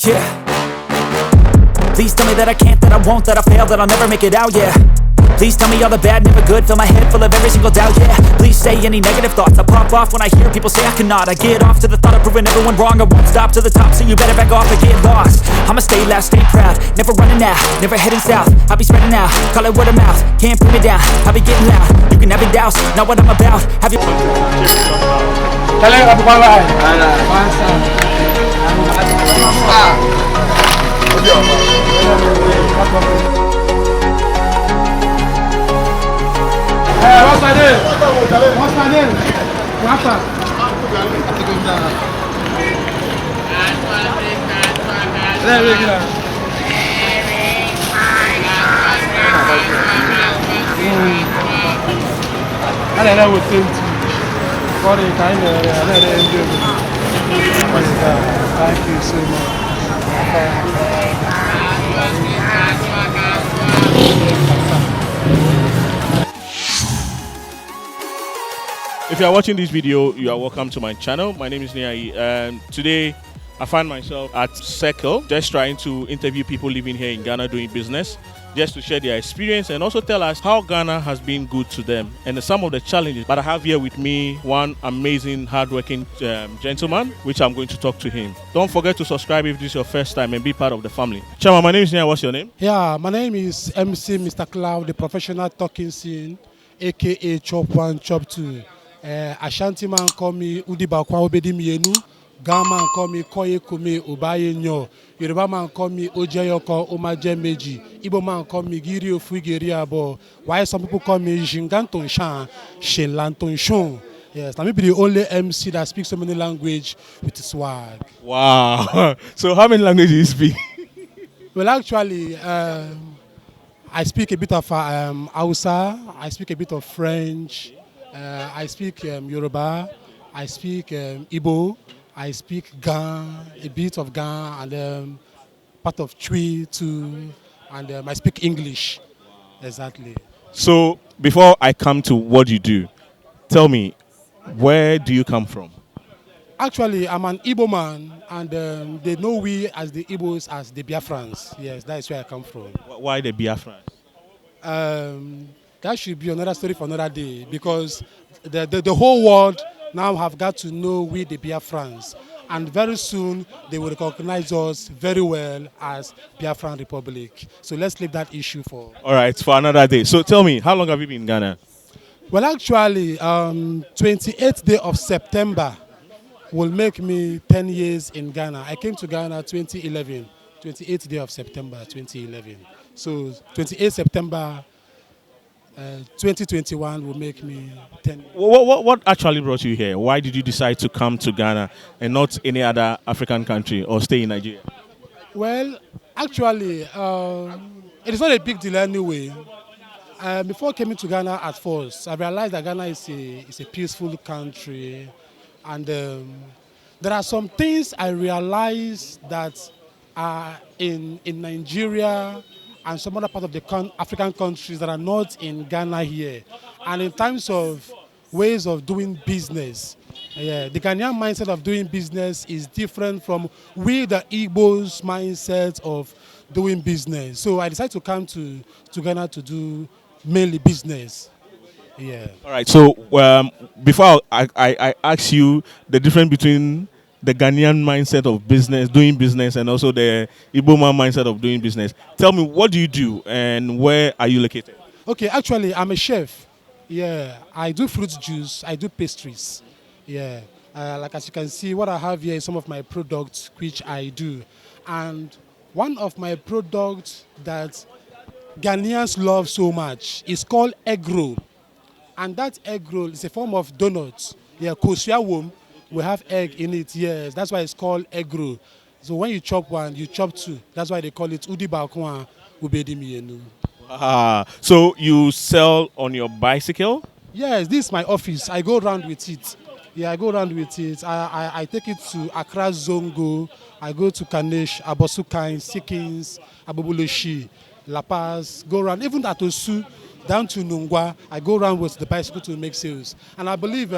yeah. Please tell me that I can't, that I won't, that I fail, that I'll never make it out, yeah. Please tell me all the bad, never good, fill my head full of every single doubt, yeah. Please say any negative thoughts, I pop off when I hear people say I cannot. I get off to the thought of proving everyone wrong, I won't stop to the top, so you better back off and get lost. I'ma stay loud, stay proud, never running out, never heading south. I'll be spreading out, call it word of mouth, can't put me down, I'll be getting loud. You can have your doubts, not what I'm about. Have you... What's my name? What's my name? What's up? Thank you so much. If you are watching this video, you are welcome to my channel. My name is Niayi, and today I find myself at Circle, just trying to interview people living here in Ghana doing business, just to share their experience and also tell us how Ghana has been good to them and some of the challenges. But I have here with me one amazing, hardworking gentleman, which I'm going to talk to him. Don't forget to subscribe if this is your first time and be part of the family. Chama, my name is Niayi. What's your name? Yeah, my name is MC Mr. Cloud, the professional talking scene, aka Chop 1, Chop 2. Ashanti man call me Udibakwa Obedi Mienu. Ghana man call me Koye Kume Ubaye Nyo. Yoruba man call me Ojeyoko Omaje Meji. Igbo man call me Giri Ofugeri Abo. Why some people call me Jinganton Shan, Shelanton Shon. Yes, let me be the only MC that speaks so many languages with swag. Wow. So how many languages do you speak? Well, actually, I speak a bit of Hausa. I speak a bit of French. I speak Yoruba, I speak Igbo, I speak Ga, a bit of Ga, and part of Twi too, and I speak English. Exactly. So before I come to what you do, tell me, where do you come from? Actually, I'm an Igbo man, and they know we as the Igbos as the Biafrans. Yes, that is where I come from. Why the Biafrans? That should be another story for another day, because the whole world now have got to know we the Biafrans, and very soon they will recognize us very well as Biafran Republic. So let's leave that issue for... All right, for another day. So tell me, how long have you been in Ghana? Well, actually, 28th day of September will make me 10 years in Ghana. I came to Ghana 2011, 28th day of September 2011. So 28th September 2021 will make me 10. What actually brought you here? Why did you decide to come to Ghana and not any other African country or stay in Nigeria? Well, actually, it is not a big deal anyway. Before coming to Ghana at first, I realized that Ghana is a peaceful country, and there are some things I realized that are in Nigeria and some other part of the African countries that are not in Ghana here. And in terms of ways of doing business, the Ghanaian mindset of doing business is different from we the Igbos mindset of doing business. So I decided to come to Ghana to do mainly business. Yeah. All right. So before I ask you the difference between the Ghanaian mindset of business, doing business, and also the Igbo man mindset of doing business, tell me, what do you do and where are you located? Okay, actually, I'm a chef. Yeah, I do fruit juice, I do pastries. Yeah, like as you can see, what I have here is some of my products which I do. And one of my products that Ghanaians love so much is called egg roll. And that egg roll is a form of donut. Yeah, kosua we have egg in it, yes. That's why it's called egg roll. So when you chop one, you chop two. That's why they call it Udibakwa Ubedi Mienu. So you sell on your bicycle? Yes, this is my office. I go around with it. Yeah, I go around with it. I take it to Accra Zongo. I go to Kanesh, Abosukain, Sikins, Abobuloshi, La Paz, go around. Even at Osu, down to Nungwa, I go around with the bicycle to make sales. And I believe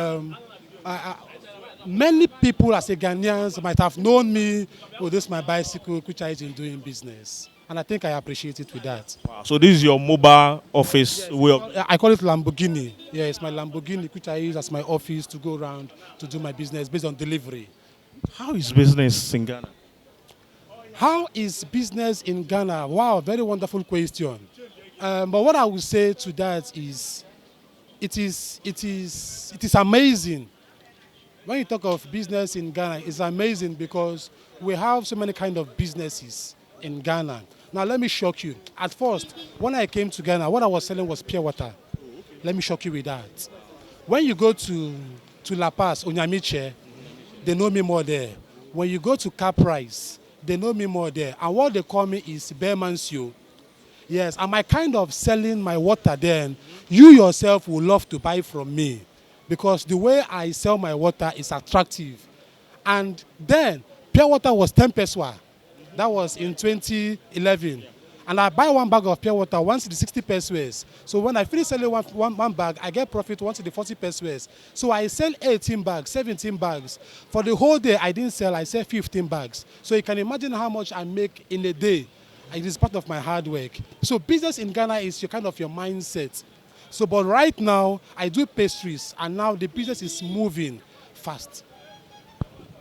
Many people as a Ghanaians might have known me, oh, this is my bicycle, which I use in doing business. And I think I appreciate it with that. Wow. So this is your mobile office way of. I call it Lamborghini. Yeah, it's my Lamborghini, which I use as my office to go around to do my business based on delivery. How is business in Ghana? How is business in Ghana? Wow, very wonderful question. But what I would say to that is, it is amazing. When you talk of business in Ghana, it's amazing because we have so many kind of businesses in Ghana. Now let me shock you. At first, when I came to Ghana, what I was selling was pure water. Let me shock you with that. When you go to La Paz, Onyamiche, they know me more there. When you go to Caprice, they know me more there. And what they call me is Bearmansio. Yes, and my kind of selling my water then, you yourself will love to buy from me because the way I sell my water is attractive. And then, pure water was 10 pesewa. That was in 2011. And I buy one bag of pure water once in the 60 pesewas. So when I finish selling one bag, I get profit once in the 40 pesewas. So I sell 18 bags, 17 bags. For the whole day, I didn't sell, I sell 15 bags. So you can imagine how much I make in a day. It is part of my hard work. So business in Ghana is your kind of your mindset. So, but right now, I do pastries, and now the business is moving fast.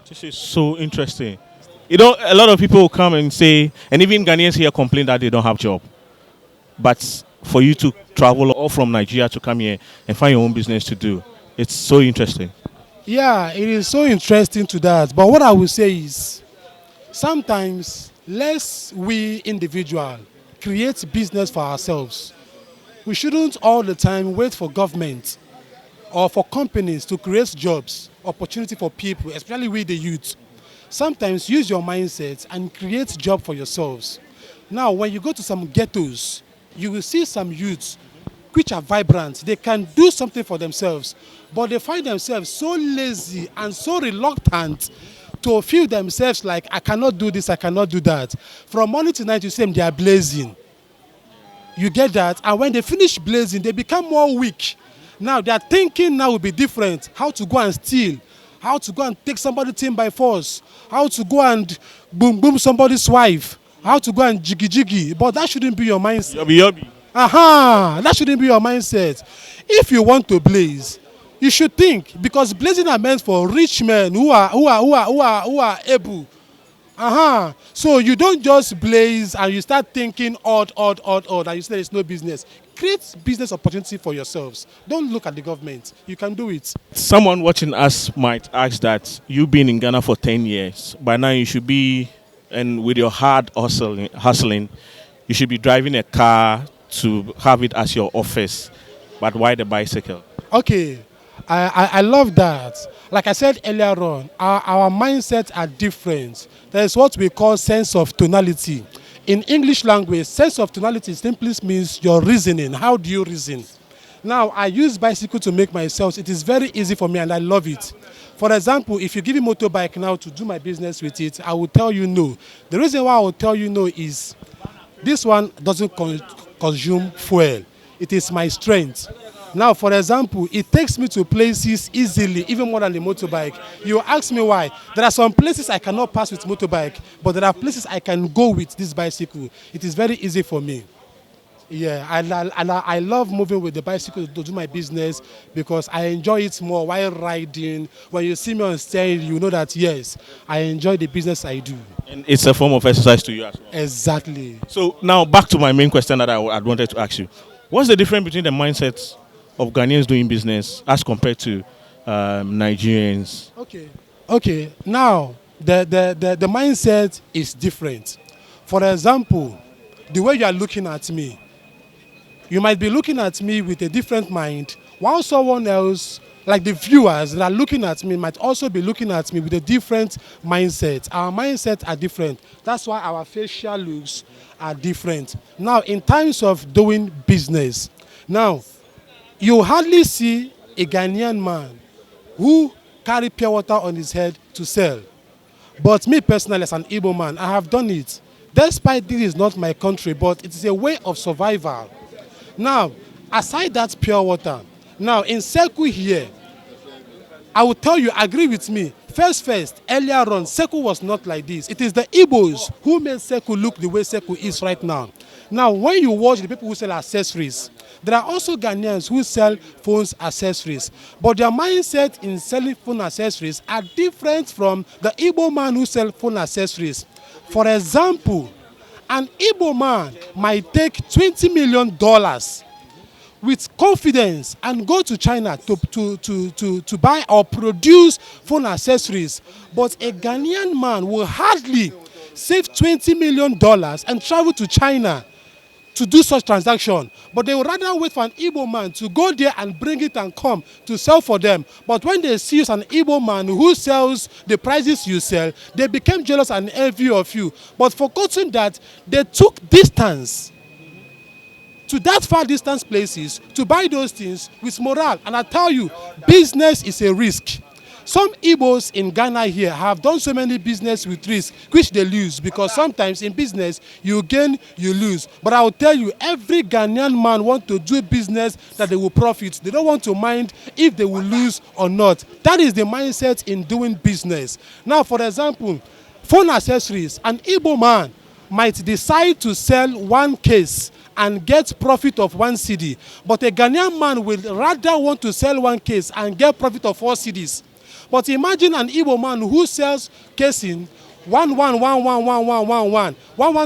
This is so interesting. You know, a lot of people will come and say, and even Ghanaians here complain that they don't have job. But for you to travel all from Nigeria to come here and find your own business to do, it's so interesting. Yeah, it is so interesting to that. But what I will say is, sometimes, let's we individual create business for ourselves. We shouldn't all the time wait for government or for companies to create jobs, opportunity for people, especially we the youth. Sometimes use your mindset and create job for yourselves. Now, when you go to some ghettos, you will see some youths which are vibrant. They can do something for themselves, but they find themselves so lazy and so reluctant to feel themselves like, I cannot do this, I cannot do that. From morning to night, you see them, they are blazing. You get that? And when they finish blazing, they become more weak. Now, their thinking now will be different. How to go and steal, how to go and take somebody's thing by force, how to go and boom somebody's wife, how to go and jiggy. But that shouldn't be your mindset. Yobby. That shouldn't be your mindset. If you want to blaze, you should think, because blazing are meant for rich men who are able. So you don't just blaze and you start thinking odd, and you say there's no business. Create business opportunity for yourselves. Don't look at the government. You can do it. Someone watching us might ask that you've been in Ghana for 10 years. By now you should be, and with your hard hustling, you should be driving a car to have it as your office. But why the bicycle? Okay. I love that. Like I said earlier on, our mindsets are different. There is what we call sense of tonality. In English language, sense of tonality simply means your reasoning. How do you reason? Now, I use bicycle to make myself. It is very easy for me and I love it. For example, if you give me motorbike now to do my business with it, I will tell you no. The reason why I will tell you no is this one doesn't consume fuel. It is my strength. Now, for example, it takes me to places easily, even more than the motorbike. You ask me why. There are some places I cannot pass with motorbike, but there are places I can go with this bicycle. It is very easy for me. Yeah, I love moving with the bicycle to do my business because I enjoy it more while riding. When you see me on stage, you know that, yes, I enjoy the business I do. And it's a form of exercise to you as well. Exactly. So now back to my main question that I wanted to ask you. What's the difference between the mindsets of Ghanaians doing business as compared to Nigerians? Okay. Now, the mindset is different. For example, the way you are looking at me, you might be looking at me with a different mind, while someone else, like the viewers that are looking at me, might also be looking at me with a different mindset. Our mindsets are different. That's why our facial looks are different. Now, in terms of doing business, now, you hardly see a Ghanaian man who carry pure water on his head to sell. But me personally, as an Igbo man, I have done it. Despite this is not my country, but it is a way of survival. Now, aside that pure water, now in Circle here, I will tell you, agree with me. First, earlier on, Seku was not like this. It is the Igbos who made Seku look the way Seku is right now. Now, when you watch the people who sell accessories, there are also Ghanaians who sell phones accessories. But their mindset in selling phone accessories are different from the Igbo man who sells phone accessories. For example, an Igbo man might take $20 million with confidence and go to China to buy or produce phone accessories. But a Ghanaian man will hardly save $20 million and travel to China to do such transaction. But they would rather wait for an Igbo man to go there and bring it and come to sell for them. But when they see an Igbo man who sells the prices you sell, they became jealous and envy of you. But forgetting that they took distance to that far distance places to buy those things with morale. And I tell you, business is a risk. Some Igbos in Ghana here have done so many business with risk, which they lose, because sometimes in business, you gain, you lose. But I will tell you, every Ghanaian man wants to do business that they will profit. They don't want to mind if they will lose or not. That is the mindset in doing business. Now, for example, phone accessories, an Igbo man might decide to sell one case and get profit of 1 cedi, but a Ghanaian man will rather want to sell one case and get profit of 4 cedis. But imagine an Igbo man who sells casing 1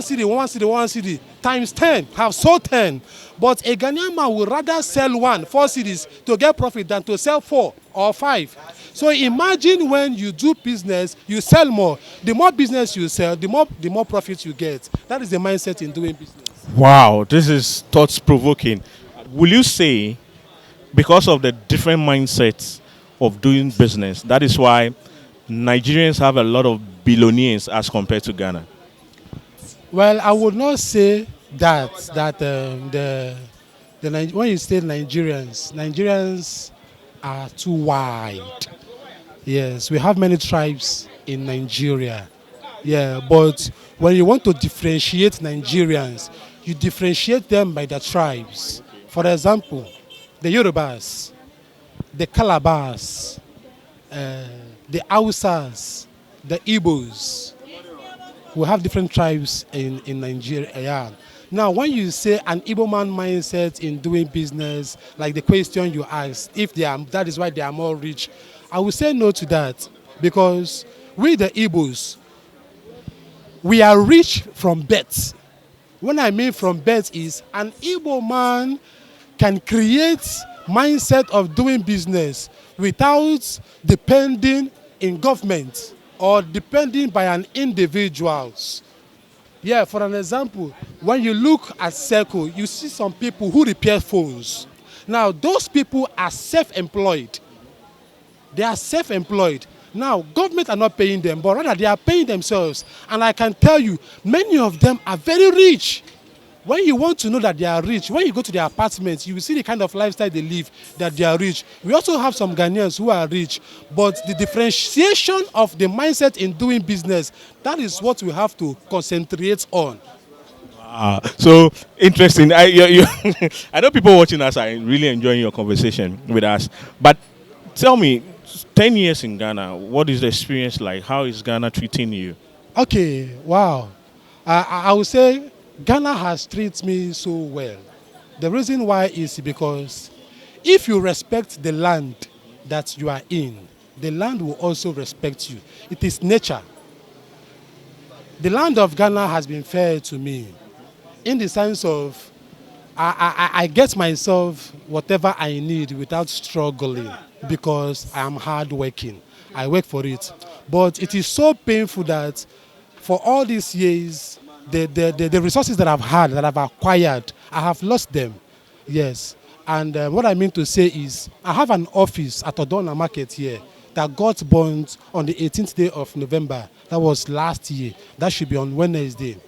cedi times 10, have sold 10. But a Ghanaian man will rather sell 4 cedis to get profit than to sell 4 or 5. So imagine when you do business, you sell more. The more business you sell, the more profit you get. That is the mindset in doing business. Wow, this is thought-provoking. Will you say, because of the different mindsets of doing business, that is why Nigerians have a lot of billionaires as compared to Ghana? Well, I would not say that when you say Nigerians are too wide. Yes, we have many tribes in Nigeria. Yeah, but when you want to differentiate Nigerians, you differentiate them by their tribes. For example, the Yorubas, the Calabars, the Hausas, the Igbos, who have different tribes in Nigeria. Now, when you say an Igbo man mindset in doing business, like the question you asked, if that is why they are more rich, I will say no to that, because we the Igbos, we are rich from birth. When I mean from birth is an Igbo man can create mindset of doing business without depending in government or depending by an individuals. Yeah, for an example, when you look at Circle, you see some people who repair phones. Now, those people are self-employed. They are self-employed. Now, government are not paying them, but rather they are paying themselves. And I can tell you, many of them are very rich. When you want to know that they are rich, when you go to their apartments, you will see the kind of lifestyle they live, that they are rich. We also have some Ghanaians who are rich, but the differentiation of the mindset in doing business, that is what we have to concentrate on. So interesting. I know people watching us are really enjoying your conversation with us. But tell me, 10 years in Ghana, what is the experience like? How is Ghana treating you? Okay, wow. I would say Ghana has treated me so well. The reason why is because if you respect the land that you are in, the land will also respect you. It is nature. The land of Ghana has been fair to me in the sense of I get myself whatever I need without struggling because I am hardworking. I work for it. But it is so painful that for all these years, the resources that I've had, that I've acquired, I have lost them. Yes. And what I mean to say is, I have an office at Odona Market here that got burnt on the 18th day of November. That was last year. That should be on Wednesday.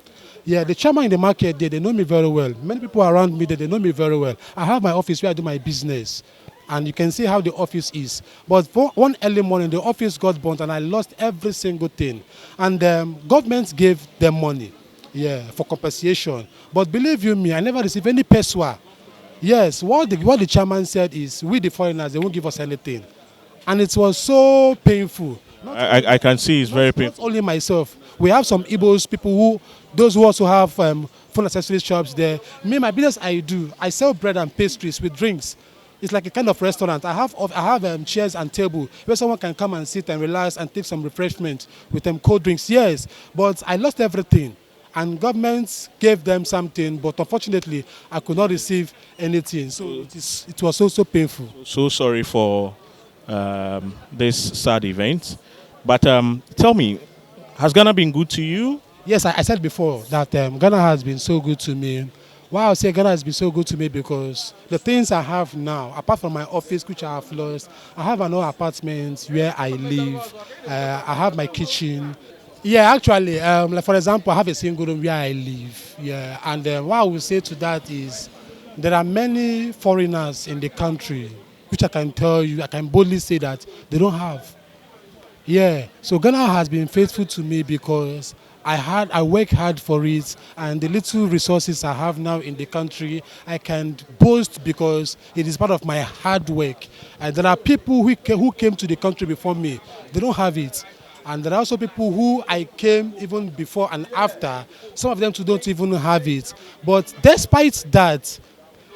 Yeah, the chairman in the market there, they know me very well. Many people around me there, they know me very well. I have my office where I do my business. And you can see how the office is. But one early morning, the office got burnt and I lost every single thing. And government gave them money, yeah, for compensation. But believe you me, I never received any peswa. Yes, what the chairman said is, we the foreigners, they won't give us anything. and it was so painful. I can see it's very Not painful. only myself. We have some Igbos people those who also have phone accessory shops there. Me, my business I sell bread and pastries with drinks. It's like a kind of restaurant. I have chairs and table where someone can come and sit and relax and take some refreshment with them cold drinks. Yes, but I lost everything. And government gave them something, but unfortunately, I could not receive anything. So it was so painful. So sorry for this sad event. But tell me, has Ghana been good to you? Yes, I said before that Ghana has been so good to me. Why I say Ghana has been so good to me because the things I have now, apart from my office which I have lost, I have another apartment where I live. I have my kitchen. Yeah, actually, like for example, I have a single room where I live. Yeah, and what I would say to that is there are many foreigners in the country which I can tell you, I can boldly say that they don't have. Yeah, so Ghana has been faithful to me because I work hard for it, and the little resources I have now in the country, I can boast because it is part of my hard work. And there are people who came to the country before me, they don't have it. And there are also people who I came even before and after, some of them too don't even have it. But despite that,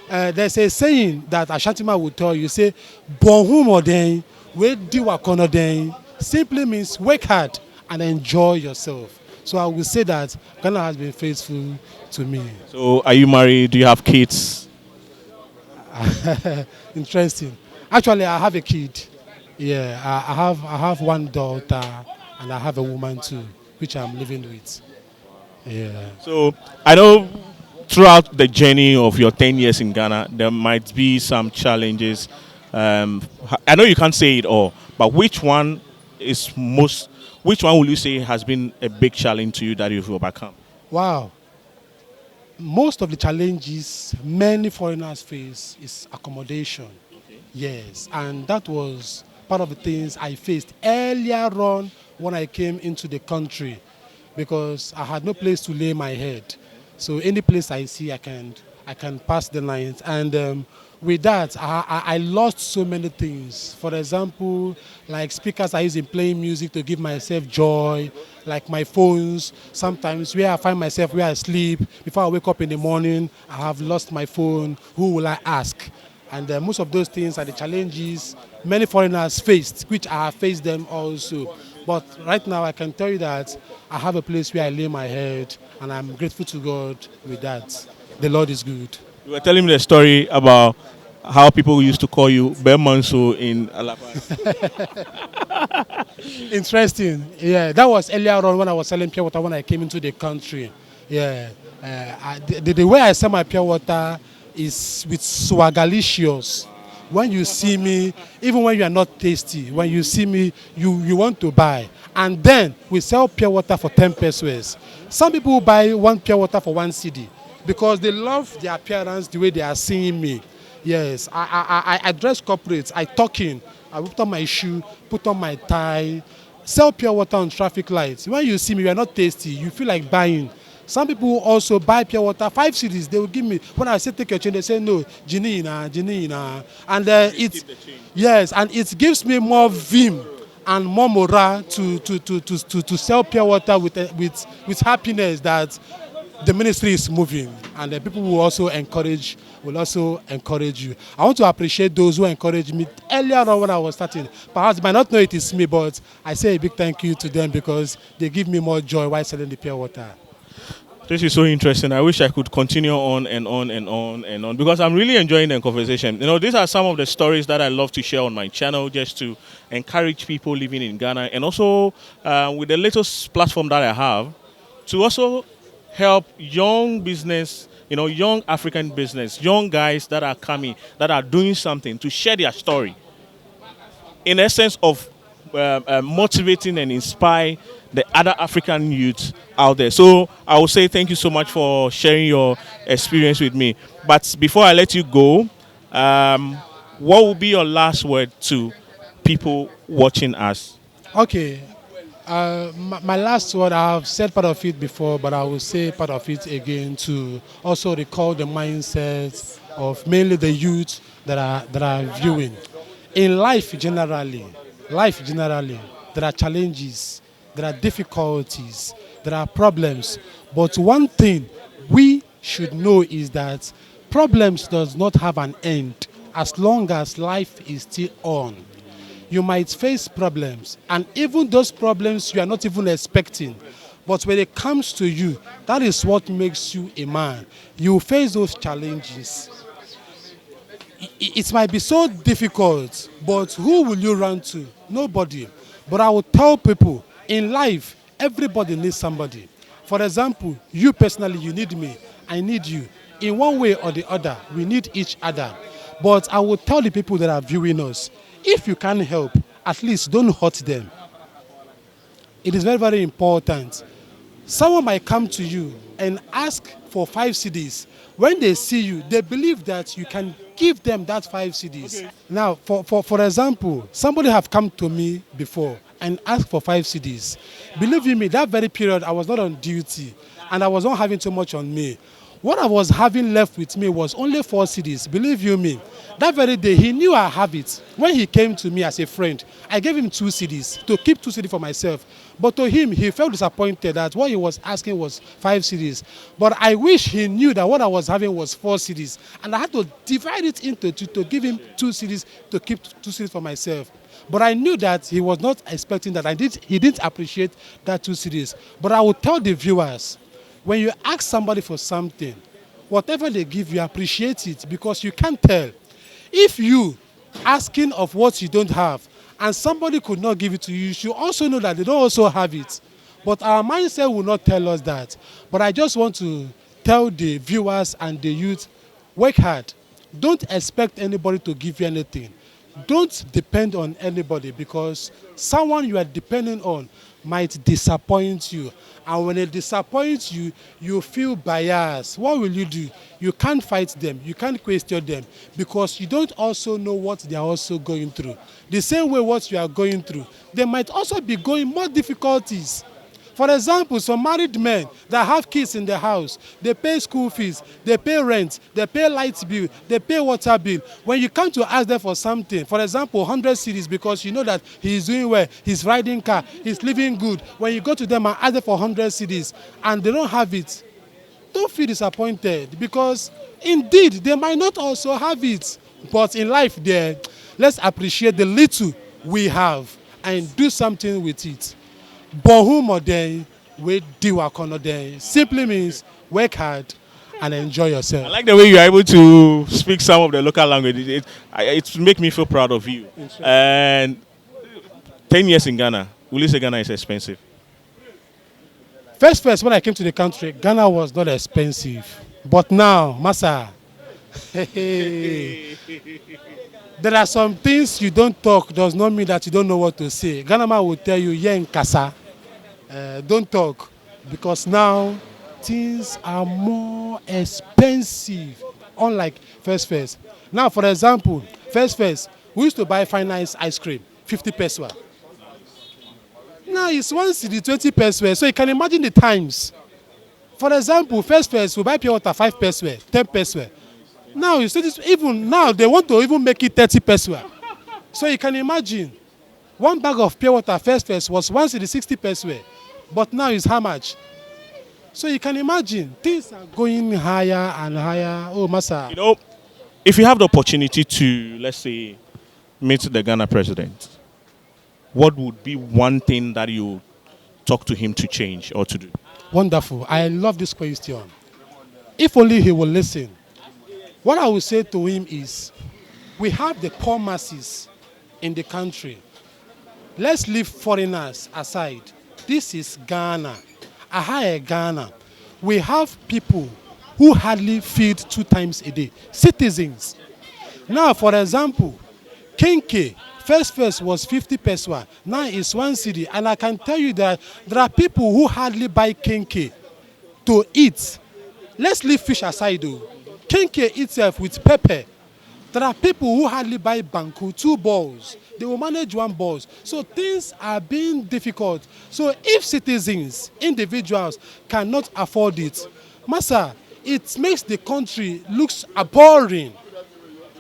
there's a saying that Ashantima will tell you, say, Bonhu moden, we diwakono den, simply means work hard and enjoy yourself. So I will say that Ghana has been faithful to me. So are you married? Do you have kids? Interesting. Actually, I have a kid. Yeah, I have one daughter and I have a woman too, which I'm living with. Yeah. So I know throughout the journey of your 10 years in Ghana, there might be some challenges. I know you can't say it all, but which one will you say has been a big challenge to you that you've overcome? Wow. Most of the challenges many foreigners face is accommodation. Okay. Yes, and that was part of the things I faced earlier on when I came into the country because I had no place to lay my head. So any place I see, I can pass the night. And with that, I lost so many things. For example, like speakers I use in playing music to give myself joy, like my phones. Sometimes where I find myself, where I sleep, before I wake up in the morning, I have lost my phone. Who will I ask? And most of those things are the challenges many foreigners faced, which I have faced them also. But right now I can tell you that I have a place where I lay my head and I'm grateful to God with that. The Lord is good. You were telling me the story about how people used to call you Bemanso in Alaba. Interesting. Yeah, that was earlier on when I was selling pure water when I came into the country. Yeah. The way I sell my pure water is with swagalicious. When you see me, even when you are not tasty, when you see me, you want to buy. And then we sell pure water for 10 pesos. Some people buy one pure water for 1 cedi because they love the appearance, the way they are seeing me. Yes, I dress corporate, I talk in, I put on my shoe, put on my tie, sell pure water on traffic lights. When you see me, you are not tasty, you feel like buying. Some people also buy pure water, 5 cedis, they will give me. When I say take your change, they say no, Gini. And yes, and it gives me more vim and more morale to sell pure water with happiness that the ministry is moving, and the people will also encourage you. I want to appreciate those who encouraged me earlier on when I was starting. Perhaps they might not know it is me, but I say a big thank you to them because they give me more joy while selling the pure water. This is so interesting. I wish I could continue on and on and on and on because I'm really enjoying the conversation. You know, these are some of the stories that I love to share on my channel just to encourage people living in Ghana and also with the latest platform that I have to also help young business, young African business, young guys that are coming, that are doing something to share their story in essence of motivating and inspire the other African youths out there. So I will say thank you so much for sharing your experience with me. But before I let you go, what will be your last word to people watching us? Okay. My last word, I have said part of it before, but I will say part of it again to also recall the mindset of mainly the youth that are viewing. In life generally, life generally, there are challenges, there are difficulties, there are problems. But one thing we should know is that problems does not have an end as long as life is still on. You might face problems, and even those problems you are not even expecting. But when it comes to you, that is what makes you a man. You face those challenges. It might be so difficult, but who will you run to? Nobody. But I will tell people in life, everybody needs somebody. For example, you personally, you need me. I need you. In one way or the other, we need each other. But I will tell the people that are viewing us, if you can help, at least don't hurt them. It is very, very important. Someone might come to you and ask for 5 CDs. When they see you, they believe that you can give them that 5 CDs. Okay. Now, for example, somebody have come to me before and asked for 5 CDs. Believe you me, that very period I was not on duty and I was not having too much on me. What I was having left with me was only 4 CDs. Believe you me, that very day he knew I have it. When he came to me as a friend, I gave him 2 CDs to keep 2 CDs for myself. But to him, he felt disappointed that what he was asking was 5 CDs. But I wish he knew that what I was having was 4 CDs. And I had to divide it into two to give him 2 CDs to keep 2 CDs for myself. But I knew that he was not expecting that. He didn't appreciate that 2 CDs. But I would tell the viewers, when you ask somebody for something, whatever they give you, appreciate it, because you can't tell. If you asking of what you don't have and somebody could not give it to you, you should also know that they don't also have it. But our mindset will not tell us that. But I just want to tell the viewers and the youth, work hard. Don't expect anybody to give you anything. Don't depend on anybody, because someone you are depending on might disappoint you. And when it disappoints you, you feel biased. What will you do? You can't fight them. You can't question them, because you don't also know what they are also going through. The same way what you are going through, they might also be going more difficulties. For example, some married men that have kids in the house, they pay school fees, they pay rent, they pay light bill, they pay water bill. When you come to ask them for something, for example, 100 cedis, because you know that he is doing well, he's riding car, he's living good. When you go to them and ask them for 100 cedis and they don't have it, don't feel disappointed, because indeed they might not also have it. But in life there, let's appreciate the little we have and do something with it. Bohum day, we do our corner day. Simply means work hard and enjoy yourself. I like the way you are able to speak some of the local language. It makes me feel proud of you. And 10 years in Ghana, will you say Ghana is expensive? First, when I came to the country, Ghana was not expensive. But now, Massa, there are some things you don't talk does not mean that you don't know what to say. Ghana man will tell you, yen kasa. Don't talk, because now things are more expensive, unlike first. Now, for example, first, we used to buy fine ice cream, 50 peso. Now it's 1 cedi, 20 peso. So you can imagine the times. For example, first, we buy pure water, 5 peso, 10 peso. Now you see this, even now they want to even make it 30 peso. So you can imagine, one bag of pure water first was 1 cedi, 60 peso. But now it's how much? So you can imagine, things are going higher and higher. Oh, Massa. You know, if you have the opportunity to, let's say, meet the Ghana president, what would be one thing that you talk to him to change or to do? Wonderful. I love this question. If only he will listen. What I will say to him is, we have the poor masses in the country. Let's leave foreigners aside. This is Ghana. Ghana. We have people who hardly feed 2 times a day. Citizens. Now, for example, Kenke, first was 50 peso. Now it's 1 cedi. And I can tell you that there are people who hardly buy Kenke to eat. Let's leave fish aside though. Kenke itself with pepper. There are people who hardly buy banku, 2 balls. They will manage 1 ball. So things are being difficult. So if citizens, individuals cannot afford it, Massa, it makes the country looks boring.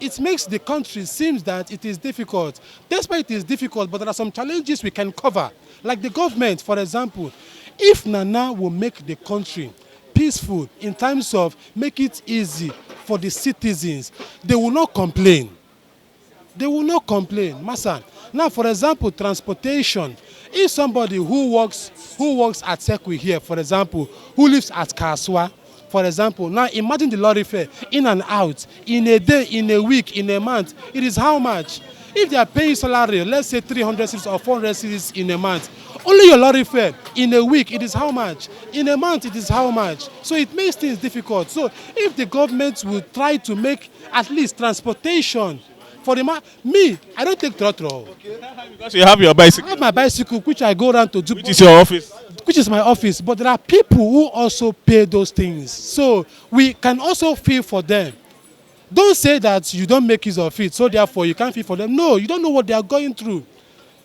it makes the country seems that it is difficult. Despite it is difficult, but there are some challenges we can cover. Like the government, for example, if Nana will make the country peaceful in terms of make it easy for the citizens, they will not complain. They will not complain, Massa. Now, for example, transportation. If somebody who works at Sekwe here, for example, who lives at Kaswa, for example, now imagine the lorry fare in and out, in a day, in a week, in a month, it is how much? If they are paying salary, let's say 300 cities or 400 cities in a month, only your lorry fare in a week, it is how much? In a month, it is how much? So it makes things difficult. So if the government would try to make at least transportation for the me, I don't take trotro. Because you have your bicycle. I have my bicycle, which I go around to do. Which is your office? Which is my office. But there are people who also pay those things. So we can also feel for them. Don't say that you don't make use of it, so therefore you can't feel for them. No, you don't know what they are going through.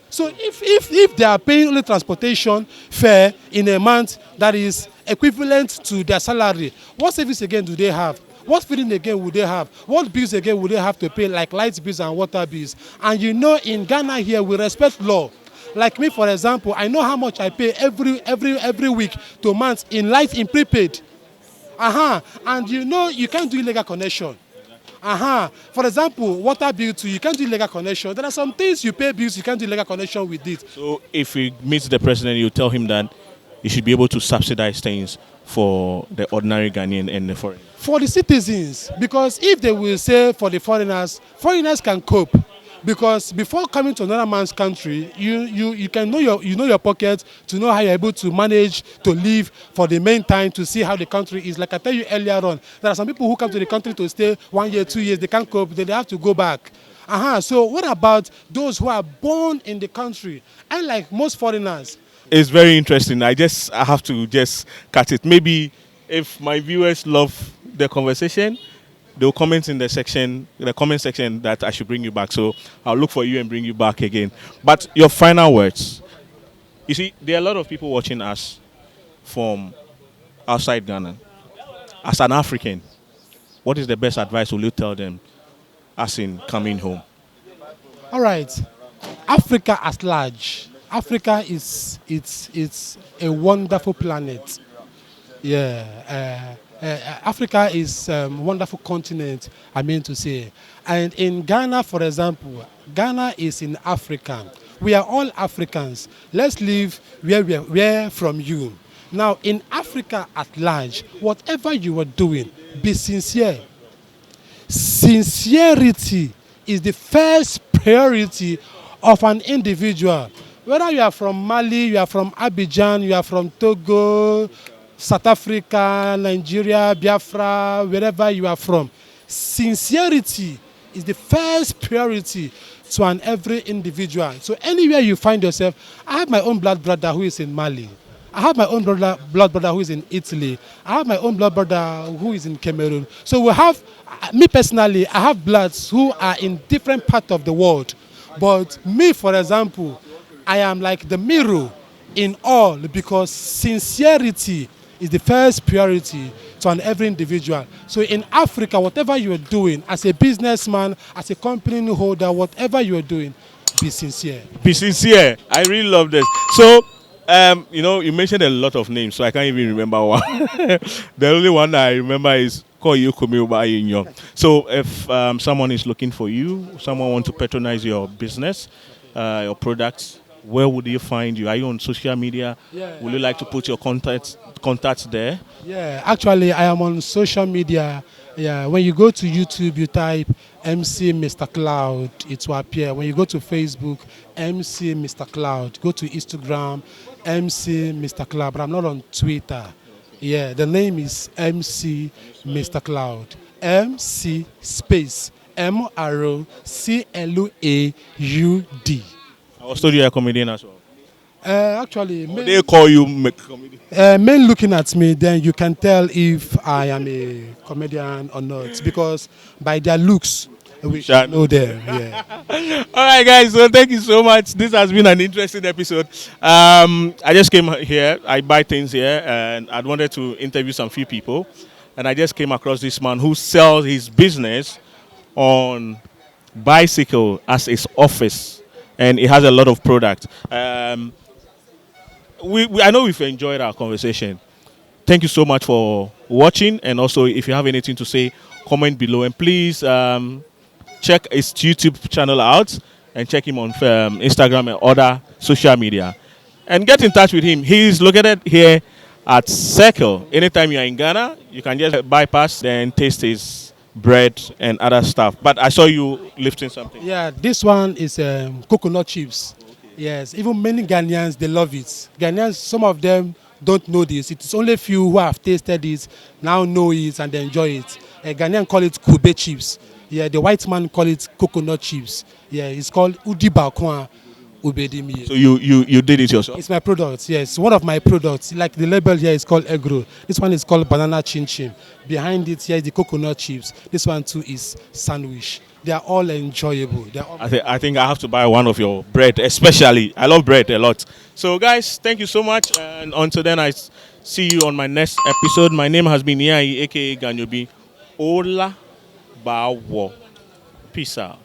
So if they are paying only transportation fare in a month that is equivalent to their salary, what service again do they have? What feeding again would they have? What bills again would they have to pay, like light bills and water bills? And you know, in Ghana here, we respect law. Like me, for example, I know how much I pay every week to month in light, in prepaid. And you know, you can't do illegal connection. For example, water bill too, you can't do illegal connection. There are some things you pay bills, you can't do illegal connection with it. So if he meets the president, you tell him that he should be able to subsidize things for the ordinary Ghanaian and the foreign. For the citizens, because if they will say for the foreigners can cope. Because before coming to another man's country, you can know your pocket to know how you're able to manage to live for the main time, to see how the country is. Like I tell you earlier on, there are some people who come to the country to stay 1 year, 2 years, they can't cope, then they have to go back. So what about those who are born in the country? And like most foreigners. It's very interesting. I have to just cut it. Maybe if my viewers love the conversation, they'll comment in the comment section that I should bring you back. So I'll look for you and bring you back again. But your final words. You see, there are a lot of people watching us from outside Ghana. As an African, what is the best advice will you tell them as in coming home? All right. Africa at large. Africa it's a wonderful planet. Africa is a wonderful continent, I mean to say. And in Ghana, for example, Ghana is in Africa. We are all Africans. Let's live where we're from you. Now, in Africa at large, whatever you are doing, be sincere. Sincerity is the first priority of an individual. Whether you are from Mali, you are from Abidjan, you are from Togo, South Africa, Nigeria, Biafra, wherever you are from, sincerity is the first priority to every individual. So anywhere you find yourself, I have my own blood brother who is in Mali. I have my own blood brother who is in Italy. I have my own blood brother who is in Cameroon. So we have, me personally, I have bloods who are in different parts of the world. But me, for example, I am like the mirror in all, because sincerity is the first priority to every individual. So in Africa, whatever you are doing, as a businessman, as a company holder, whatever you are doing, be sincere. Be sincere. I really love this. So, you mentioned a lot of names, so I can't even remember one. The only one that I remember is So if someone is looking for you, someone wants to patronize your business, your products, where would you find you? Are you on social media? Would you like to put your contacts there? Yeah, actually, I am on social media. Yeah, when you go to YouTube, you type MC Mr. Cloud, it will appear. When you go to Facebook, MC Mr. Cloud. Go to Instagram, MC Mr. Cloud. But I'm not on Twitter. Yeah, the name is MC Mr. Cloud. MC space MROCLAUD. I was told you're a comedian as well. Actually, they call you comedian. Men looking at me, then you can tell if I am a comedian or not, because by their looks, we know them. Yeah. All right, guys. So thank you so much. This has been an interesting episode. I just came here. I buy things here, and I wanted to interview some few people. And I just came across this man who sells his business on bicycle as its office, and it has a lot of product. I know we've enjoyed our conversation. Thank you so much for watching, and also if you have anything to say, comment below, and please check his YouTube channel out and check him on Instagram and other social media, and get in touch with him. He's located here at Circle. Anytime you're in Ghana, you can just bypass and taste his bread and other stuff. But I saw you lifting something. Yeah, this one is coconut chips. Yes, even many Ghanaians, they love it. Ghanaians, some of them don't know this. It's only few who have tasted it, now know it and they enjoy it. A Ghanaian call it kube chips. Yeah, the white man call it coconut chips. Yeah, it's called udi bakwan ubedimi. So you did it yourself? It's my product, yes. One of my products. Like the label here is called egg. This one is called banana chin chin. Behind it here is the coconut chips. This one too is sandwich. They are all enjoyable. I think I have to buy one of your bread, especially. I love bread a lot. So guys, thank you so much. And until then, I see you on my next episode. My name has been Niai, aka Ganyobi. Ola Bawo. Peace out.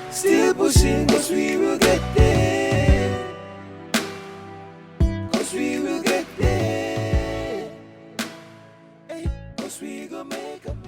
Still pushing, cause we will get there. Cause we will get there. Hey, cause we gon' make 'em.